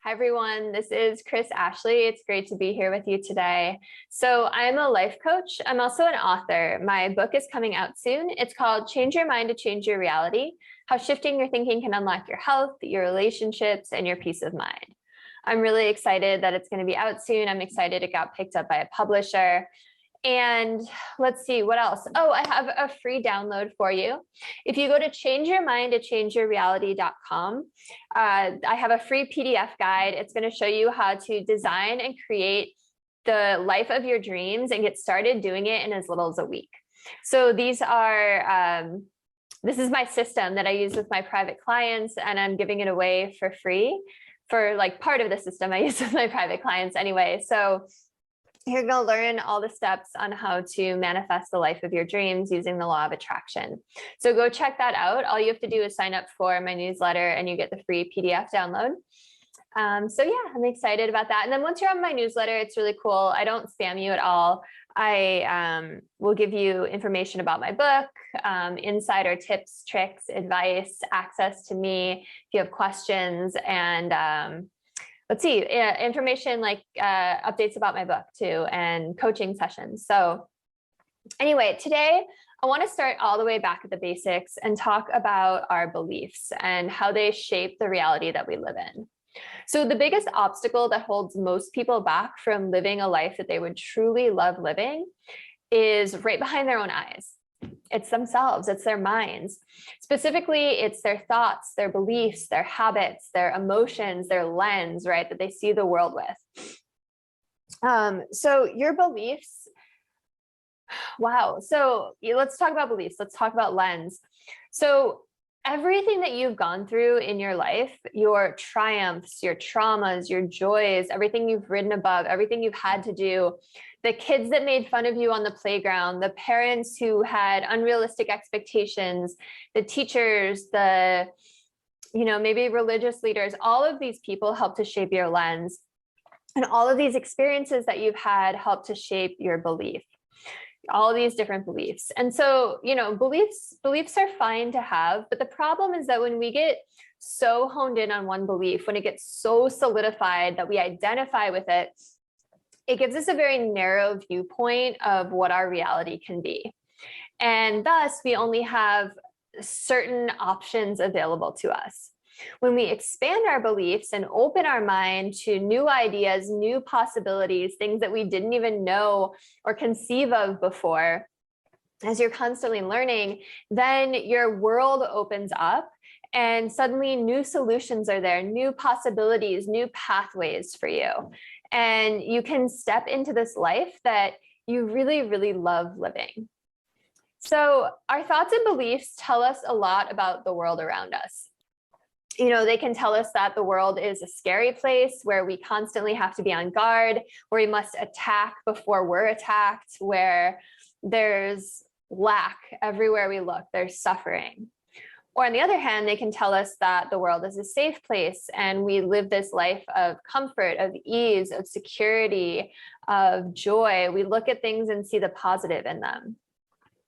Hi, everyone. This is Chris Ashley. It's great to be here with you today. So I'm a life coach. I'm also an author. My book is coming out soon. It's called Change Your Mind to Change Your Reality: How Shifting Your Thinking Can Unlock Your Health, Your Relationships, and Your Peace of Mind. I'm really excited that it's going to be out soon. I'm excited it got picked up by a publisher. And let's see what else. Oh, I have a free download for you. If you go to changeyourmindtochangeyourreality.com, I have a free PDF guide. It's going to show you how to design and create the life of your dreams and get started doing it in as little as a week. So these are, this is my system that I use with my private clients, and I'm giving it away for free for like part of the system I use with my private clients anyway. So you're going to learn all the steps on how to manifest the life of your dreams using the law of attraction. So go check that out. All you have to do is sign up for my newsletter and you get the free PDF download. So yeah, I'm excited about that. And then once you're on my newsletter, it's really cool. I don't spam you at all. I will give you information about my book, insider tips, tricks, advice, access to me if you have questions, and let's see, information like updates about my book too, and coaching sessions. So anyway, today I want to start all the way back at the basics and talk about our beliefs and how they shape the reality that we live in. So the biggest obstacle that holds most people back from living a life that they would truly love living is right behind their own eyes. It's themselves, it's their minds. Specifically, it's their thoughts, their beliefs, their habits, their emotions, their lens, right, that they see the world with. So your beliefs, wow. So let's talk about beliefs. Let's talk about lens. So everything that you've gone through in your life, your triumphs, your traumas, your joys, everything you've ridden above, everything you've had to do, the kids that made fun of you on the playground, the parents who had unrealistic expectations, the teachers, the, maybe religious leaders, all of these people help to shape your lens. And all of these experiences that you've had help to shape your belief. All these different beliefs. And so, beliefs are fine to have, but the problem is that when we get so honed in on one belief, when it gets so solidified that we identify with it, it gives us a very narrow viewpoint of what our reality can be. And thus, we only have certain options available to us. When we expand our beliefs and open our mind to new ideas, new possibilities, things that we didn't even know or conceive of before, as you're constantly learning, then your world opens up and suddenly new solutions are there, new possibilities, new pathways for you. And you can step into this life that you really, really love living. So our thoughts and beliefs tell us a lot about the world around us. They can tell us that the world is a scary place where we constantly have to be on guard, where we must attack before we're attacked, where there's lack everywhere we look, there's suffering. Or on the other hand, they can tell us that the world is a safe place and we live this life of comfort, of ease, of security, of joy. We look at things and see the positive in them.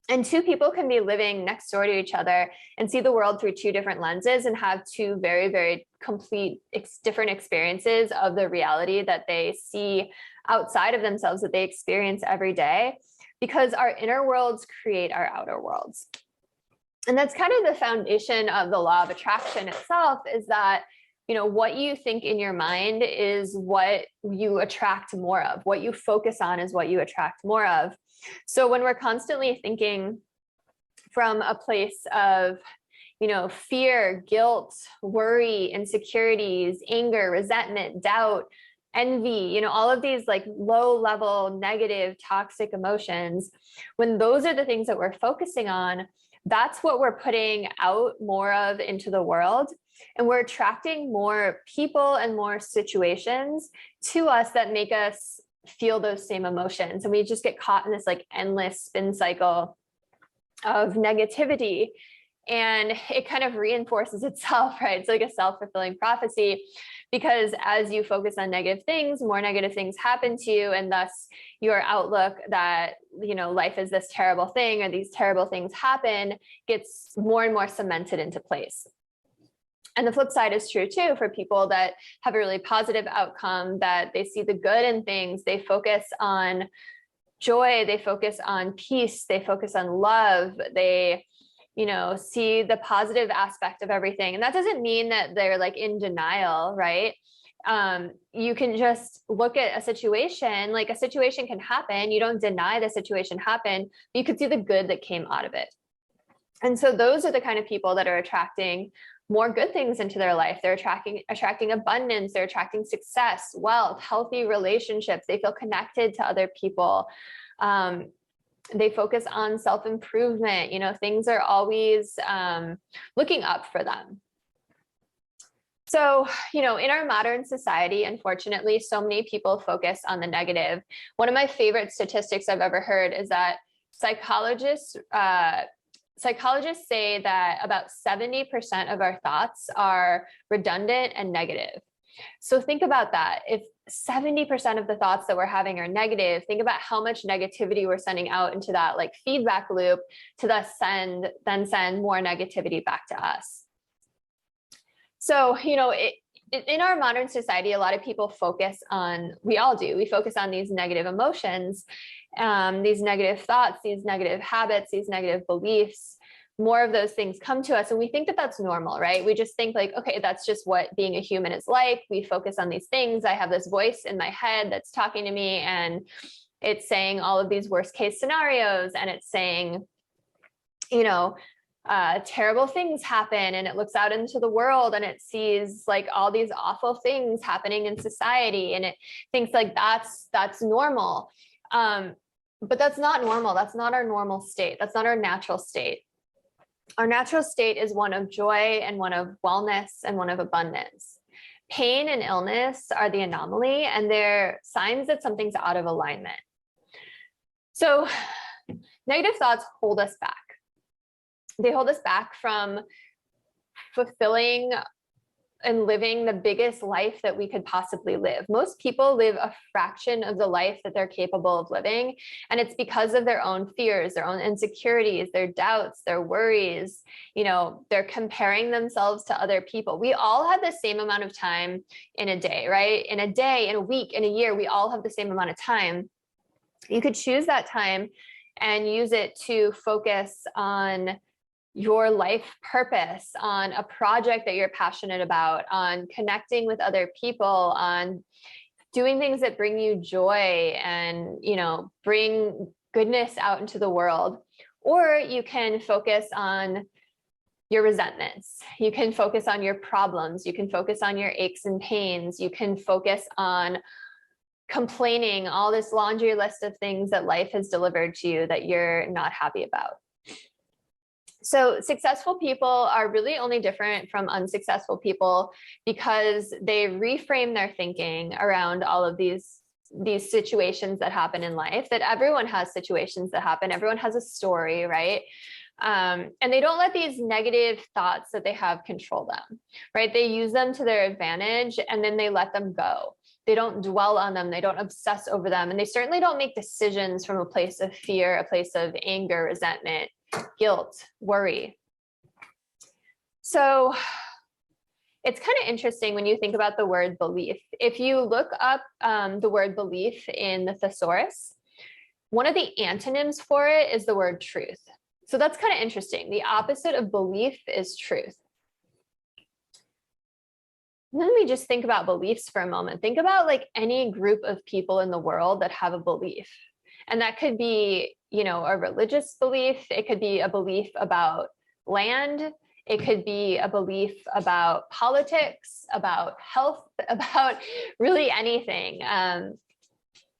And two people can be living next door to each other and see the world through two different lenses and have two very, very complete different experiences of the reality that they see outside of themselves, that they experience every day, because our inner worlds create our outer worlds. And that's kind of the foundation of the law of attraction itself, is that what you think in your mind is what you attract more of. What you focus on is what you attract more of. So when we're constantly thinking from a place of, fear, guilt, worry, insecurities, anger, resentment, doubt, envy, all of these like low level, negative, toxic emotions, when those are the things that we're focusing on, that's what we're putting out more of into the world. And we're attracting more people and more situations to us that make us feel those same emotions. And we just get caught in this like endless spin cycle of negativity. And it kind of reinforces itself, right? It's like a self-fulfilling prophecy, because as you focus on negative things, more negative things happen to you. And thus your outlook that, life is this terrible thing or these terrible things happen gets more and more cemented into place. And the flip side is true too for people that have a really positive outcome, that they see the good in things. They focus on joy, they focus on peace, they focus on love, they, see the positive aspect of everything. And that doesn't mean that they're like in denial, right? You can just look at a situation, like a situation can happen. You don't deny the situation happened, but you could see the good that came out of it. And so those are the kind of people that are attracting more good things into their life. They're attracting abundance, they're attracting success, wealth, healthy relationships. They feel connected to other people. They focus on self-improvement. Things are always looking up for them. So, in our modern society, unfortunately, so many people focus on the negative. One of my favorite statistics I've ever heard is that psychologists say that about 70% of our thoughts are redundant and negative. So think about that. If 70% of the thoughts that we're having are negative, think about how much negativity we're sending out into that like feedback loop to then send more negativity back to us. So, in our modern society, a lot of people focus on, we all do, we focus on these negative emotions, these negative thoughts, these negative habits, these negative beliefs. More of those things come to us and we think that that's normal, right? We just think like, okay, that's just what being a human is like. We focus on these things. I have this voice in my head that's talking to me and it's saying all of these worst case scenarios, and it's saying, terrible things happen, and it looks out into the world and it sees like all these awful things happening in society, and it thinks like that's normal. But that's not normal. That's not our normal state. That's not our natural state. Our natural state is one of joy and one of wellness and one of abundance. Pain and illness are the anomaly, and they're signs that something's out of alignment. So negative thoughts hold us back. They hold us back from fulfilling and living the biggest life that we could possibly live. Most people live a fraction of the life that they're capable of living. And it's because of their own fears, their own insecurities, their doubts, their worries. They're comparing themselves to other people. We all have the same amount of time in a day, right? In a day, in a week, in a year, we all have the same amount of time. You could choose that time and use it to focus on your life purpose, on a project that you're passionate about, on connecting with other people, on doing things that bring you joy and, bring goodness out into the world. Or you can focus on your resentments. You can focus on your problems. You can focus on your aches and pains. You can focus on complaining, all this laundry list of things that life has delivered to you that you're not happy about. So successful people are really only different from unsuccessful people because they reframe their thinking around all of these situations that happen in life, that everyone has situations that happen. Everyone has a story, right? And they don't let these negative thoughts that they have control them, right? They use them to their advantage and then they let them go. They don't dwell on them. They don't obsess over them. And they certainly don't make decisions from a place of fear, a place of anger, resentment, guilt, worry. So it's kind of interesting when you think about the word belief. If you look up the word belief in the thesaurus, one of the antonyms for it is the word truth. So that's kind of interesting. The opposite of belief is truth. Let me just think about beliefs for a moment. Think about like any group of people in the world that have a belief. And that could be, a religious belief. It could be a belief about land. It could be a belief about politics, about health, about really anything.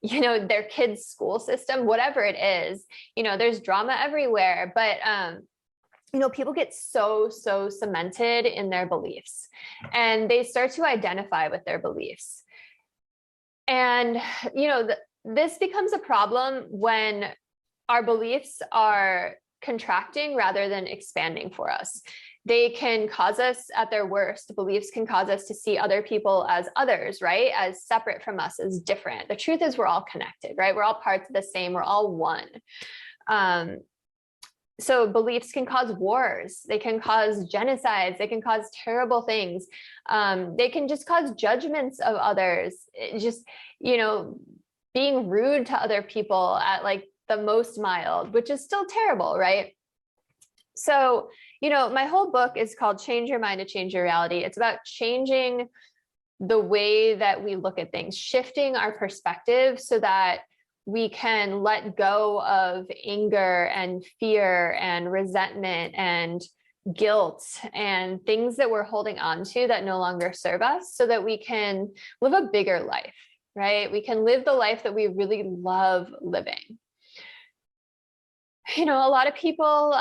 Their kids' school system, whatever it is, there's drama everywhere, but, people get so cemented in their beliefs and they start to identify with their beliefs. And, this becomes a problem when our beliefs are contracting rather than expanding for us. They can cause us, at their worst, beliefs can cause us to see other people as others, right? As separate from us, as different. The truth is we're all connected, right? We're all parts of the same, we're all one. So beliefs can cause wars, they can cause genocides, they can cause terrible things. They can just cause judgments of others. It just, you know, being rude to other people at like the most mild, which is still terrible, right? So, you know, my whole book is called Change Your Mind to Change Your Reality. It's about changing the way that we look at things, shifting our perspective so that we can let go of anger and fear and resentment and guilt and things that we're holding on to that no longer serve us, so that we can live a bigger life, right? We can live the life that we really love living. You know, a lot of people,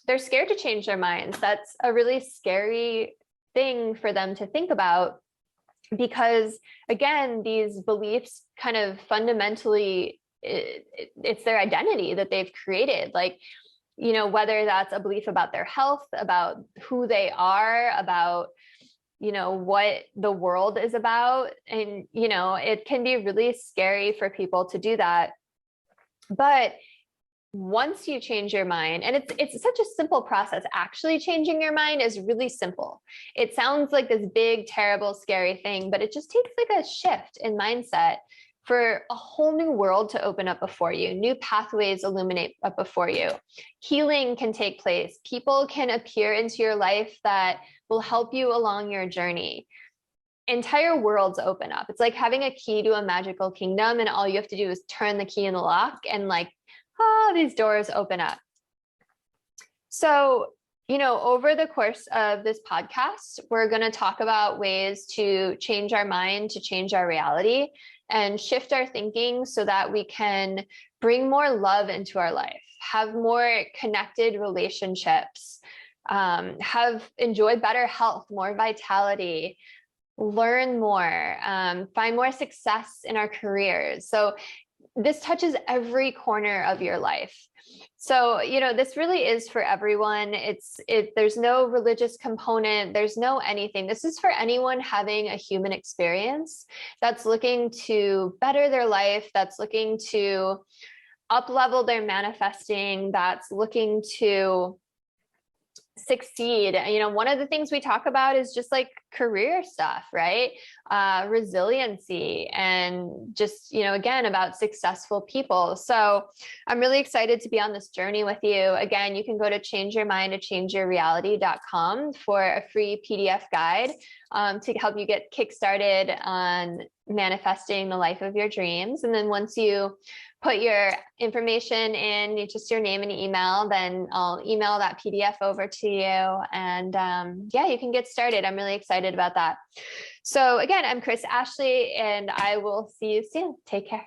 they're scared to change their minds. That's a really scary thing for them to think about, because again, these beliefs kind of fundamentally, it's their identity that they've created. Like, you know, whether that's a belief about their health, about who they are, about, you know, what the world is about. And, you know, it can be really scary for people to do that. But once you change your mind, and it's such a simple process, actually changing your mind is really simple. It sounds like this big, terrible, scary thing, but it just takes like a shift in mindset for a whole new world to open up before you. New pathways illuminate up before you. Healing can take place. People can appear into your life that will help you along your journey. Entire worlds open up. It's like having a key to a magical kingdom, and all you have to do is turn the key in the lock, and like, these doors open up. So, you know, over the course of this podcast, we're going to talk about ways to change our mind, to change our reality, and shift our thinking so that we can bring more love into our life, have more connected relationships, enjoy better health, more vitality, learn more, find more success in our careers. So this touches every corner of your life. So, you know, this really is for everyone. There's no religious component. There's no anything. This is for anyone having a human experience that's looking to better their life, that's looking to up-level their manifesting, that's looking to succeed. You know, one of the things we talk about is just like career stuff, right? Resiliency, and just, you know, again, about successful people. So I'm really excited to be on this journey with you. Again, you can go to changeyourmindtochangeyourreality.com for a free PDF guide to help you get kickstarted on manifesting the life of your dreams. And then once you put your information in, just your name and email, then I'll email that PDF over to you. And yeah, you can get started. I'm really excited about that. So again, I'm Chris Ashley, and I will see you soon. Take care.